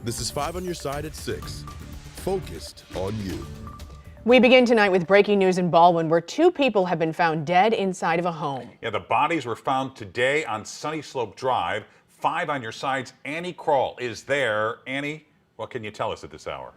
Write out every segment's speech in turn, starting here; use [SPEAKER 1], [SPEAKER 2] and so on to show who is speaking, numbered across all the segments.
[SPEAKER 1] This is 5 on your side at 6. Focused on you.
[SPEAKER 2] We begin tonight with breaking news in Ballwin, where 2 people have been found dead inside of a home.
[SPEAKER 3] Yeah, the bodies were found today on Sunny Slope Drive. 5 on your side's Annie Kroll is there. Annie, what can you tell us at this hour?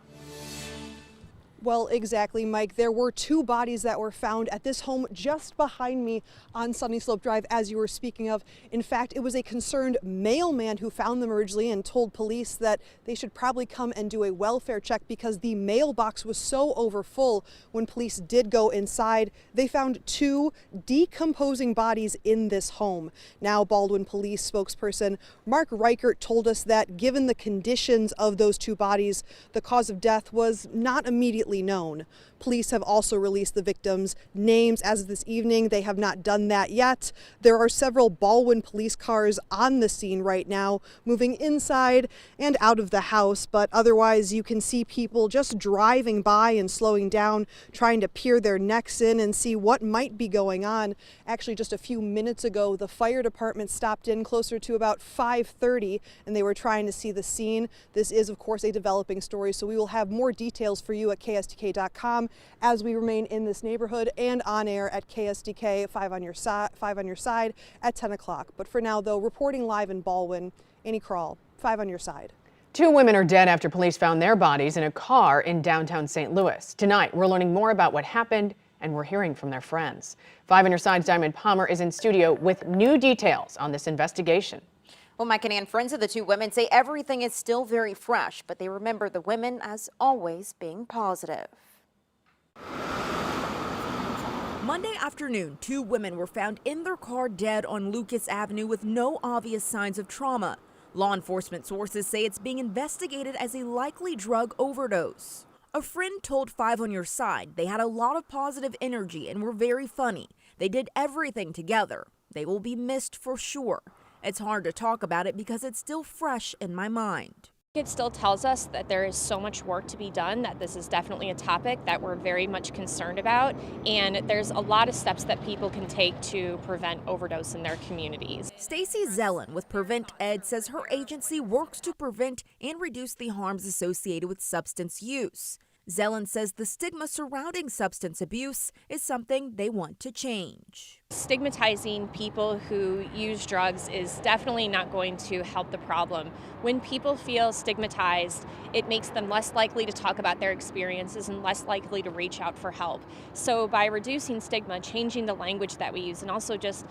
[SPEAKER 4] Well, exactly, Mike. There were 2 bodies that were found at this home just behind me on Sunny Slope Drive, as you were speaking of. In fact, it was a concerned mailman who found them originally and told police that they should probably come and do a welfare check because the mailbox was so overfull. When police did go inside, they found 2 decomposing bodies in this home. Now, Baldwin police spokesperson Mark Reichert told us that given the conditions of those 2 bodies, the cause of death was not immediately known. Police have also released the victims' names as of this evening. They have not done that yet. There are several Ballwin police cars on the scene right now, moving inside and out of the house, but otherwise you can see people just driving by and slowing down, trying to peer their necks in and see what might be going on. Actually, just a few minutes ago, the fire department stopped in closer to about 5:30, and they were trying to see the scene. This is, of course, a developing story, so we will have more details for you at KSDK.com as we remain in this neighborhood and on air at KSDK 5 on your side at 10 o'clock. But for now, though, reporting live in Ballwin, Annie Kroll, 5 on your side.
[SPEAKER 2] 2 women are dead after police found their bodies in a car in downtown St. Louis. Tonight, we're learning more about what happened, and we're hearing from their friends. 5 on your side's Diamond Palmer is in studio with new details on this investigation.
[SPEAKER 5] Well, Mike and Ann, friends of the 2 women say everything is still very fresh, but they remember the women, as always, being positive.
[SPEAKER 6] Monday afternoon, 2 women were found in their car dead on Lucas Avenue with no obvious signs of trauma. Law enforcement sources say it's being investigated as a likely drug overdose. A friend told 5 on your side they had a lot of positive energy and were very funny. They did everything together. They will be missed for sure. It's hard to talk about it because it's still fresh in my mind.
[SPEAKER 7] It still tells us that there is so much work to be done, that this is definitely a topic that we're very much concerned about, and there's a lot of steps that people can take to prevent overdose in their communities.
[SPEAKER 6] Stacy Zellen with Prevent Ed says her agency works to prevent and reduce the harms associated with substance use. Zellen says the stigma surrounding substance abuse is something they want to change.
[SPEAKER 7] Stigmatizing people who use drugs is definitely not going to help the problem. When people feel stigmatized, it makes them less likely to talk about their experiences and less likely to reach out for help. So by reducing stigma, changing the language that we use, and also just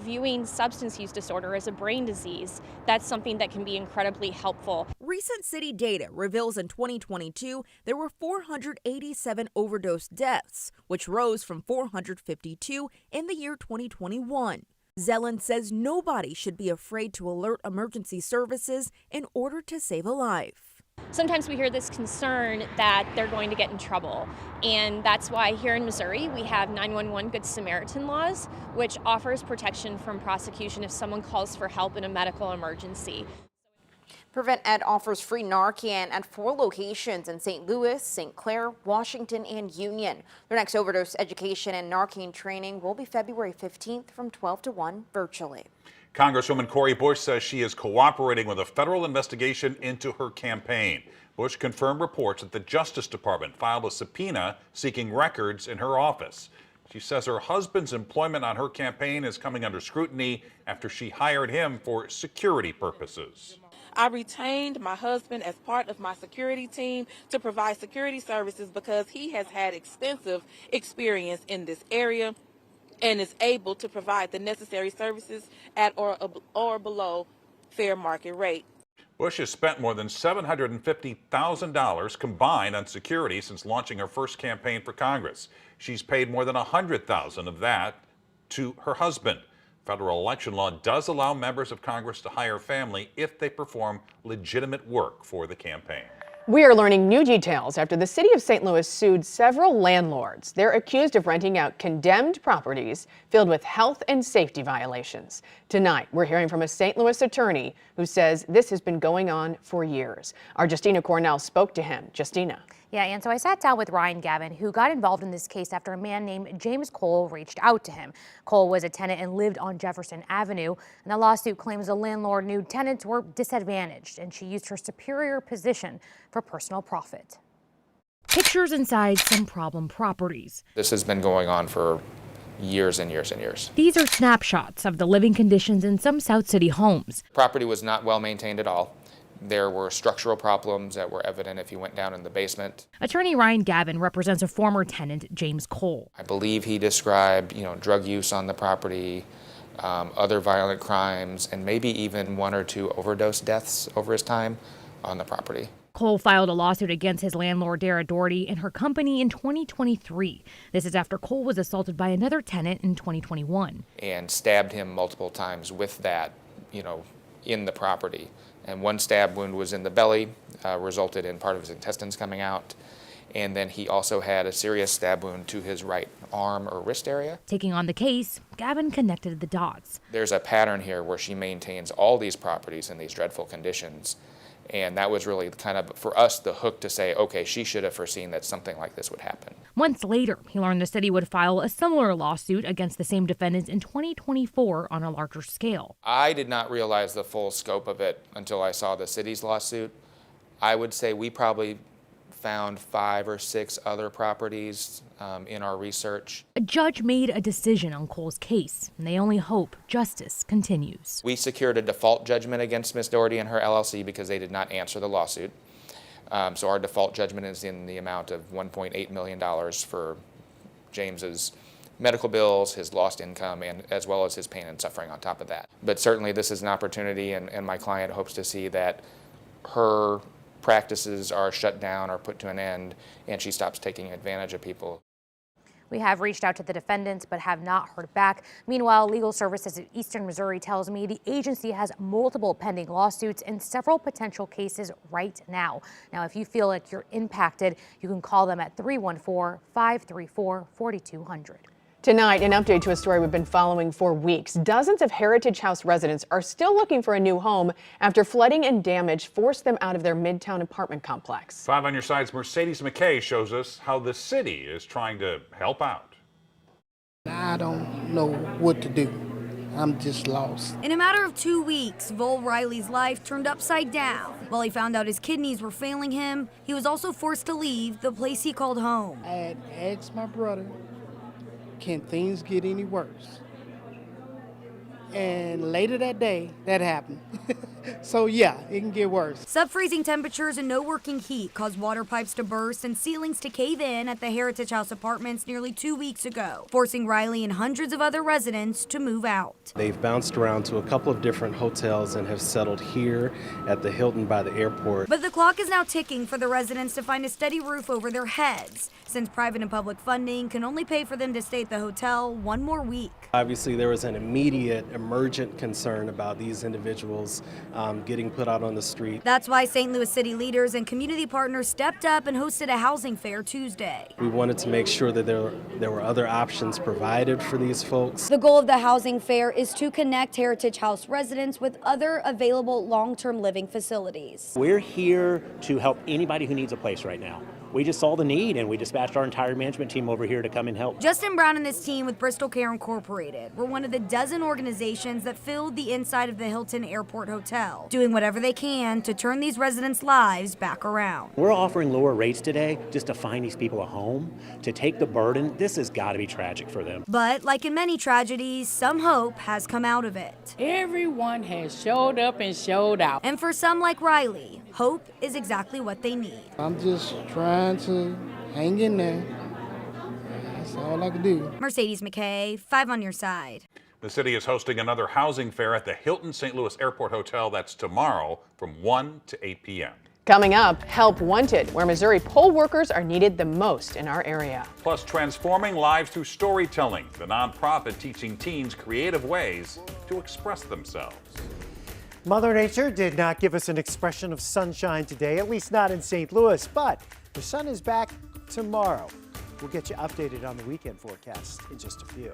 [SPEAKER 7] viewing substance use disorder as a brain disease, that's something that can be incredibly helpful.
[SPEAKER 6] Recent city data reveals in 2022 there were 487 overdose deaths, which rose from 452 in the year 2021. Zellen says nobody should be afraid to alert emergency services in order to save a life.
[SPEAKER 7] Sometimes we hear this concern that they're going to get in trouble, and that's why here in Missouri we have 911 Good Samaritan laws, which offers protection from prosecution if someone calls for help in a medical emergency.
[SPEAKER 5] Prevent Ed offers free Narcan at 4 locations in St. Louis, St. Clair, Washington, and Union. Their next overdose education and Narcan training will be February 15th from 12 to 1 virtually.
[SPEAKER 3] Congresswoman Bush says she is cooperating with a federal investigation into her campaign. Bush confirmed reports that the Justice Department filed a subpoena seeking records in her office. She says her husband's employment on her campaign is coming under scrutiny after she hired him for security purposes.
[SPEAKER 8] I retained my husband as part of my security team to provide security services because he has had extensive experience in this area and is able to provide the necessary services at or below fair market rate.
[SPEAKER 3] Bush has spent more than $750,000 combined on security since launching her first campaign for Congress. She's paid more than $100,000 of that to her husband. Federal election law does allow members of Congress to hire family if they perform legitimate work for the campaign.
[SPEAKER 2] We are learning new details after the city of St. Louis sued several landlords. They're accused of renting out condemned properties filled with health and safety violations. Tonight, we're hearing from a St. Louis attorney who says this has been going on for years. Our Justina Cornell spoke to him. Justina.
[SPEAKER 9] Yeah, and so I sat down with Ryan Gavin, who got involved in this case after a man named James Cole reached out to him. Cole was a tenant and lived on Jefferson Avenue, and the lawsuit claims the landlord knew tenants were disadvantaged, and she used her superior position for personal profit.
[SPEAKER 6] Pictures inside some problem properties.
[SPEAKER 10] This has been going on for years and years and years.
[SPEAKER 6] These are snapshots of the living conditions in some South City homes.
[SPEAKER 10] Property was not well maintained at all. There were structural problems that were evident if you went down in the basement.
[SPEAKER 6] Attorney Ryan Gavin represents a former tenant, James Cole.
[SPEAKER 10] I believe he described, drug use on the property, other violent crimes, and maybe even 1 or 2 overdose deaths over his time on the property.
[SPEAKER 6] Cole filed a lawsuit against his landlord, Dara Doherty, and her company in 2023. This is after Cole was assaulted by another tenant in 2021.
[SPEAKER 10] And stabbed him multiple times with that, in the property. And one stab wound was in the belly, resulted in part of his intestines coming out. And then he also had a serious stab wound to his right arm or wrist area.
[SPEAKER 6] Taking on the case, Gavin connected the dots.
[SPEAKER 10] There's a pattern here where she maintains all these properties in these dreadful conditions. And that was really kind of, for us, the hook to say, okay, she should have foreseen that something like this would happen.
[SPEAKER 6] Months later, he learned the city would file a similar lawsuit against the same defendants in 2024 on a larger scale.
[SPEAKER 10] I did not realize the full scope of it until I saw the city's lawsuit. I would say we probably found 5 or 6 other properties in our research.
[SPEAKER 6] A judge made a decision on Cole's case, and they only hope justice continues.
[SPEAKER 10] We secured a default judgment against Ms. Doherty and her LLC because they did not answer the lawsuit. So our default judgment is in the amount of $1.8 million for James's medical bills, his lost income, and as well as his pain and suffering on top of that. But certainly this is an opportunity, and my client hopes to see that her practices are shut down or put to an end, and she stops taking advantage of people.
[SPEAKER 9] We have reached out to the defendants but have not heard back. Meanwhile, Legal Services of Eastern Missouri tells me the agency has multiple pending lawsuits and several potential cases right now. Now, if you feel like you're impacted, you can call them at 314-534-4200.
[SPEAKER 2] Tonight, an update to a story we've been following for weeks. Dozens of Heritage House residents are still looking for a new home after flooding and damage forced them out of their Midtown apartment complex.
[SPEAKER 3] 5 on your side's Mercedes McKay shows us how the city is trying to help out.
[SPEAKER 11] I don't know what to do. I'm just lost.
[SPEAKER 12] In a matter of 2 weeks, Vol Riley's life turned upside down. While he found out his kidneys were failing him, he was also forced to leave the place he called home.
[SPEAKER 11] I had asked my brother, can things get any worse? And later that day, that happened. So yeah, it can get worse.
[SPEAKER 12] Sub-freezing temperatures and no working heat caused water pipes to burst and ceilings to cave in at the Heritage House apartments nearly 2 weeks ago, forcing Riley and hundreds of other residents to move out.
[SPEAKER 13] They've bounced around to a couple of different hotels and have settled here at the Hilton by the airport.
[SPEAKER 12] But the clock is now ticking for the residents to find a steady roof over their heads, since private and public funding can only pay for them to stay at the hotel 1 more week.
[SPEAKER 13] Obviously, there was an immediate, emergent concern about these individuals getting put out on the street.
[SPEAKER 12] That's why St. Louis city leaders and community partners stepped up and hosted a housing fair Tuesday.
[SPEAKER 13] We wanted to make sure that there were other options provided for these folks.
[SPEAKER 12] The goal of the housing fair is to connect Heritage House residents with other available long-term living facilities.
[SPEAKER 14] We're here to help anybody who needs a place right now. We just saw the need and we dispatched our entire management team over here to come and help.
[SPEAKER 12] Justin Brown and his team with Bristol Care Incorporated were one of the dozen organizations that filled the inside of the Hilton Airport Hotel, doing whatever they can to turn these residents' lives back around.
[SPEAKER 14] We're offering lower rates today just to find these people a home, to take the burden. This has got to be tragic for them.
[SPEAKER 12] But like in many tragedies, some hope has come out of it.
[SPEAKER 15] Everyone has showed up and showed out.
[SPEAKER 12] And for some like Riley, hope is exactly what they need.
[SPEAKER 11] I'm just trying to hang in there. That's all I can do.
[SPEAKER 12] Mercedes McKay, 5 on your side.
[SPEAKER 3] The city is hosting another housing fair at the Hilton St. Louis Airport Hotel. That's tomorrow from 1 to 8 p.m.
[SPEAKER 2] Coming up, Help Wanted, where Missouri poll workers are needed the most in our area.
[SPEAKER 3] Plus, Transforming Lives Through Storytelling, the nonprofit teaching teens creative ways to express themselves.
[SPEAKER 16] Mother Nature did not give us an expression of sunshine today, at least not in St. Louis, but the sun is back tomorrow. We'll get you updated on the weekend forecast in just a few.